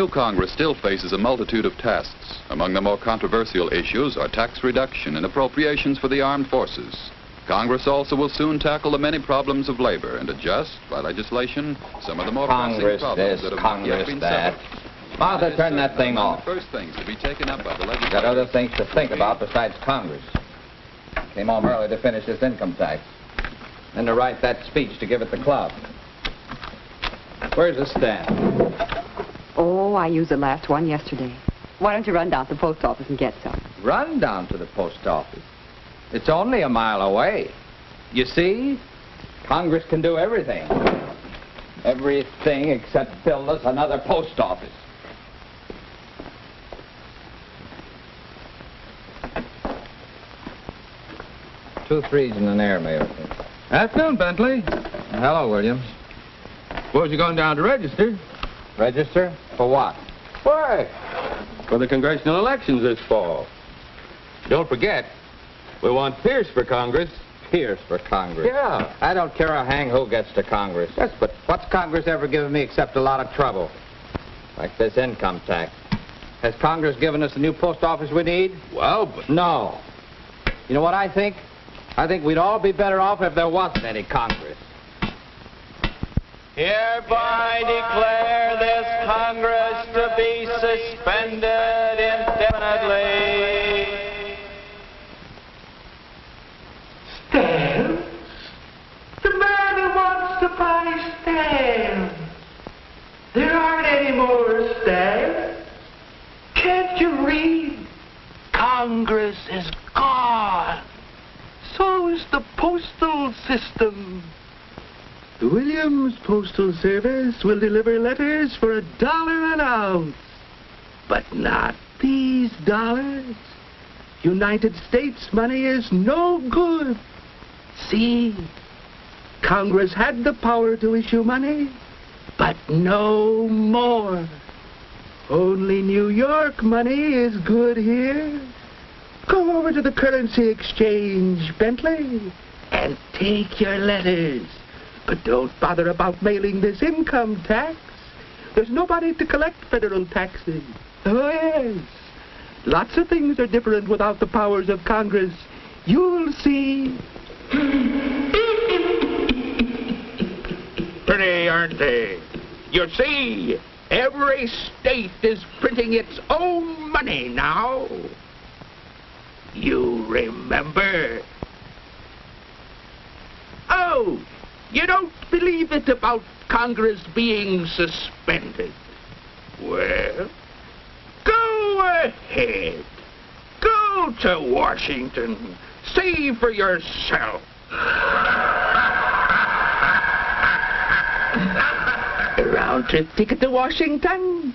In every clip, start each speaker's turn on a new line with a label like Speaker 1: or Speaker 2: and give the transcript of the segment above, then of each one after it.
Speaker 1: new Congress still faces a multitude of tasks. Among the more controversial issues are tax reduction and appropriations for the armed forces. Congress also will soon tackle the many problems of labor and adjust, by legislation, some of the more pressing problems that have not yet been settled.
Speaker 2: Martha, turn that thing off.
Speaker 1: The first things to be taken up by the legislature.
Speaker 2: Got other things to think about besides Congress. Came home early to finish this income tax. Then to write that speech to give at the club. Where's the stamp?
Speaker 3: Oh, I used the last one yesterday. Why don't you run down to the post office and get some?
Speaker 2: Run down to the post office. It's only a mile away. You see, Congress can do everything. Everything except build us another post office. Two threes and an air, Mayor.
Speaker 4: Afternoon, Bentley.
Speaker 2: Hello, Williams.
Speaker 4: Suppose you're going down to register.
Speaker 2: Register? For what?
Speaker 4: Why? For the congressional elections this fall. Don't forget, we want Pierce for Congress.
Speaker 2: Pierce for Congress.
Speaker 4: Yeah.
Speaker 2: I don't care a hang who gets to Congress.
Speaker 4: Yes, but
Speaker 2: What's Congress ever given me except a lot of trouble? Like this income tax. Has Congress given us the new post office we need?
Speaker 4: well, but
Speaker 2: No. You know what I think? I think we'd all be better off if there wasn't any Congress.
Speaker 5: Hereby declare this Congress to be suspended indefinitely.
Speaker 6: Stamps? The man who wants to buy stamps. There aren't any more stamps. Can't you read? Congress is gone. So is the postal system. The Williams Postal Service will deliver letters for $1 an ounce. But not these dollars. United States money is no good. See, Congress had the power to issue money, but no more. Only New York money is good here. Go over to the currency exchange, Bentley, and take your letters. But don't bother about mailing this income tax. There's nobody to collect federal taxes. Oh, yes. Lots of things are different without the powers of Congress. You'll see.
Speaker 7: Pretty, aren't they? You see, every state is printing its own money now. You remember? Oh, you don't believe it about Congress being suspended? Well, go ahead. Go to Washington. See for yourself.
Speaker 6: A round-trip ticket to Washington?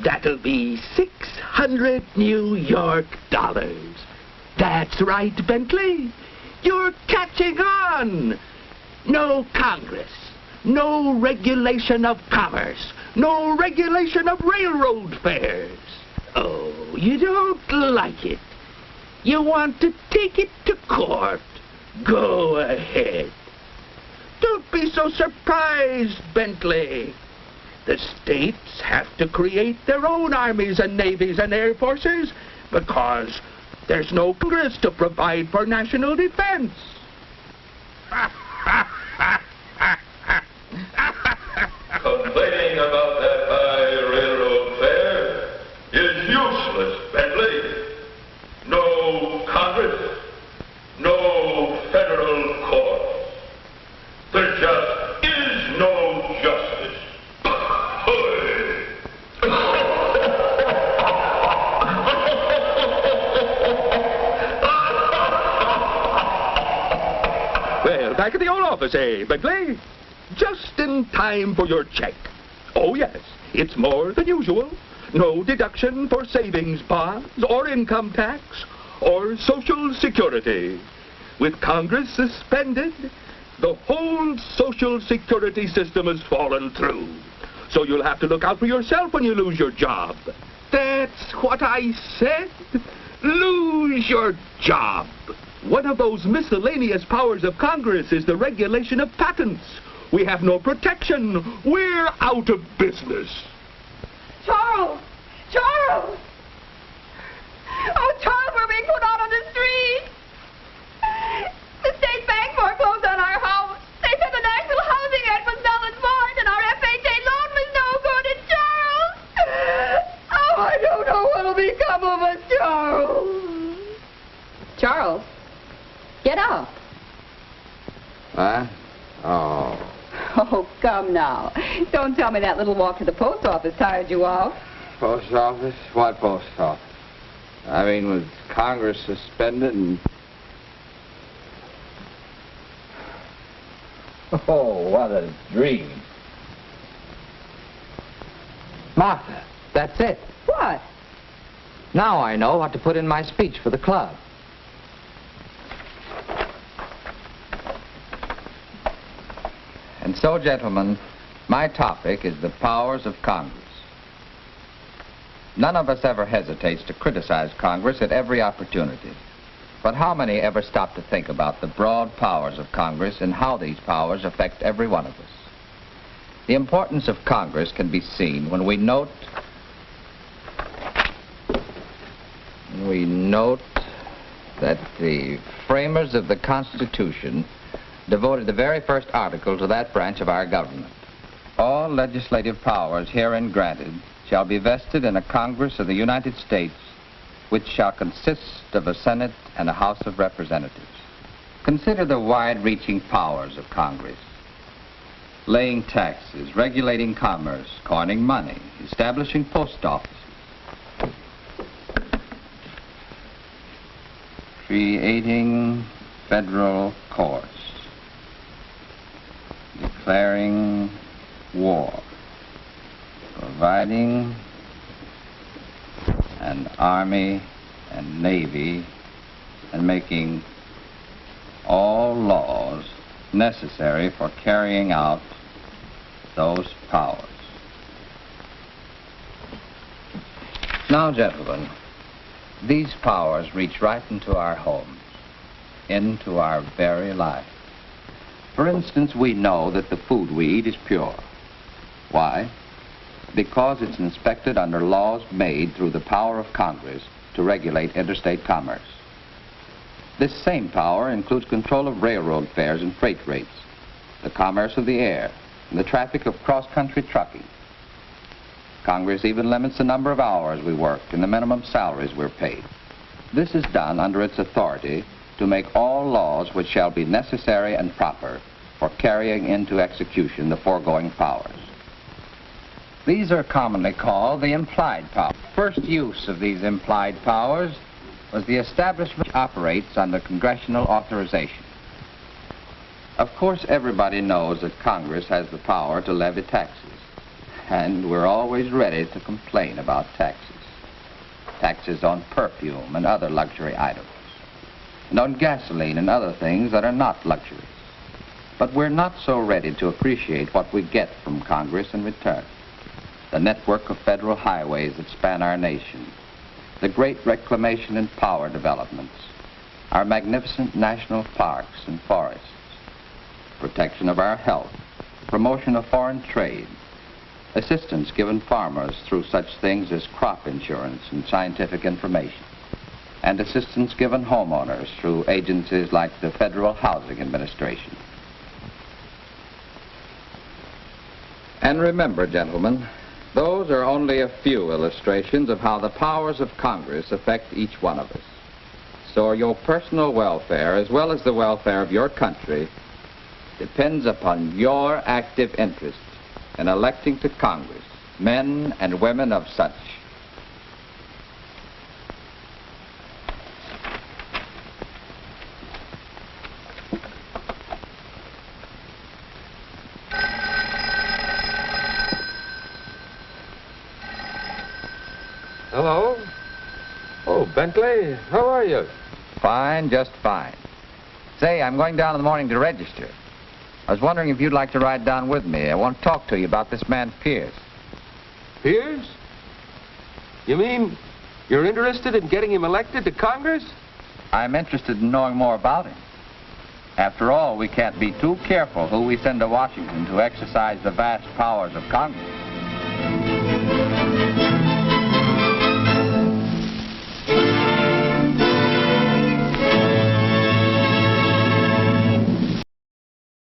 Speaker 6: That'll be 600 New York dollars. That's right, Bentley. You're catching on. No Congress. No regulation of commerce. No regulation of railroad fares. Oh, you don't like it. You want to take it to court. Go ahead. Don't be so surprised, Bentley. The states have to create their own armies and navies and air forces because there's no Congress to provide for national defense.
Speaker 8: Complaining about that high railroad fare is useless, Bentley. No Congress, no federal court. There just is no justice.
Speaker 7: Well, back at the old office, eh, Bentley? Just in time for your check. Oh, yes, it's more than usual. No deduction for savings bonds or income tax or Social Security. With Congress suspended, the whole Social Security system has fallen through. So you'll have to look out for yourself when you lose your job. That's what I said. Lose your job. One of those miscellaneous powers of Congress is the regulation of patents. We have no protection. We're out of business.
Speaker 3: Charles! Charles! Oh, Charles, we're being put out on the street. The state bank foreclosed on our house. They said the national housing act was null and void, and our FHA loan was no good. And Charles! Oh, I don't know what'll become of us, Charles. Charles, get up.
Speaker 2: What? Oh.
Speaker 3: Oh, come now. Don't tell me that little walk to the post office tired you out.
Speaker 2: Post office? What post office? I mean, with Congress suspended and... Oh, what a dream. Martha, that's it.
Speaker 3: What?
Speaker 2: Now I know what to put in my speech for the club. And so, gentlemen, my topic is the powers of Congress. None of us ever hesitates to criticize Congress at every opportunity. But how many ever stop to think about the broad powers of Congress and how these powers affect every one of us? The importance of Congress can be seen when we note that the framers of the Constitution devoted the very first article to that branch of our government. All legislative powers herein granted shall be vested in a Congress of the United States, which shall consist of a Senate and a House of Representatives. Consider the wide-reaching powers of Congress. Laying taxes, regulating commerce, coining money, establishing post offices, creating federal courts, declaring war, providing an army and navy, and making all laws necessary for carrying out those powers. Now, gentlemen, these powers reach right into our homes, into our very life. For instance, we know that the food we eat is pure. Why? Because it's inspected under laws made through the power of Congress to regulate interstate commerce. This same power includes control of railroad fares and freight rates, the commerce of the air, and the traffic of cross-country trucking. Congress even limits the number of hours we work and the minimum salaries we're paid. This is done under its authority to make all laws which shall be necessary and proper for carrying into execution the foregoing powers. These are commonly called the implied powers. First use of these implied powers was the establishment which operates under congressional authorization. Of course, everybody knows that Congress has the power to levy taxes, and we're always ready to complain about taxes. Taxes on perfume and other luxury items, and on gasoline and other things that are not luxuries. But we're not so ready to appreciate what we get from Congress in return. The network of federal highways that span our nation, the great reclamation and power developments, our magnificent national parks and forests, protection of our health, promotion of foreign trade, assistance given farmers through such things as crop insurance and scientific information, and assistance given homeowners through agencies like the Federal Housing Administration. And remember, gentlemen, those are only a few illustrations of how the powers of Congress affect each one of us. So your personal welfare, as well as the welfare of your country, depends upon your active interest in electing to Congress men and women of such.
Speaker 4: Hello? Oh, Bentley, how are you?
Speaker 2: Fine, just fine. Say, I'm going down in the morning to register. I was wondering if you'd like to ride down with me. I want to talk to you about this man Pierce.
Speaker 4: Pierce? You mean you're interested in getting him elected to Congress?
Speaker 2: I'm interested in knowing more about him. After all, we can't be too careful who we send to Washington to exercise the vast powers of Congress.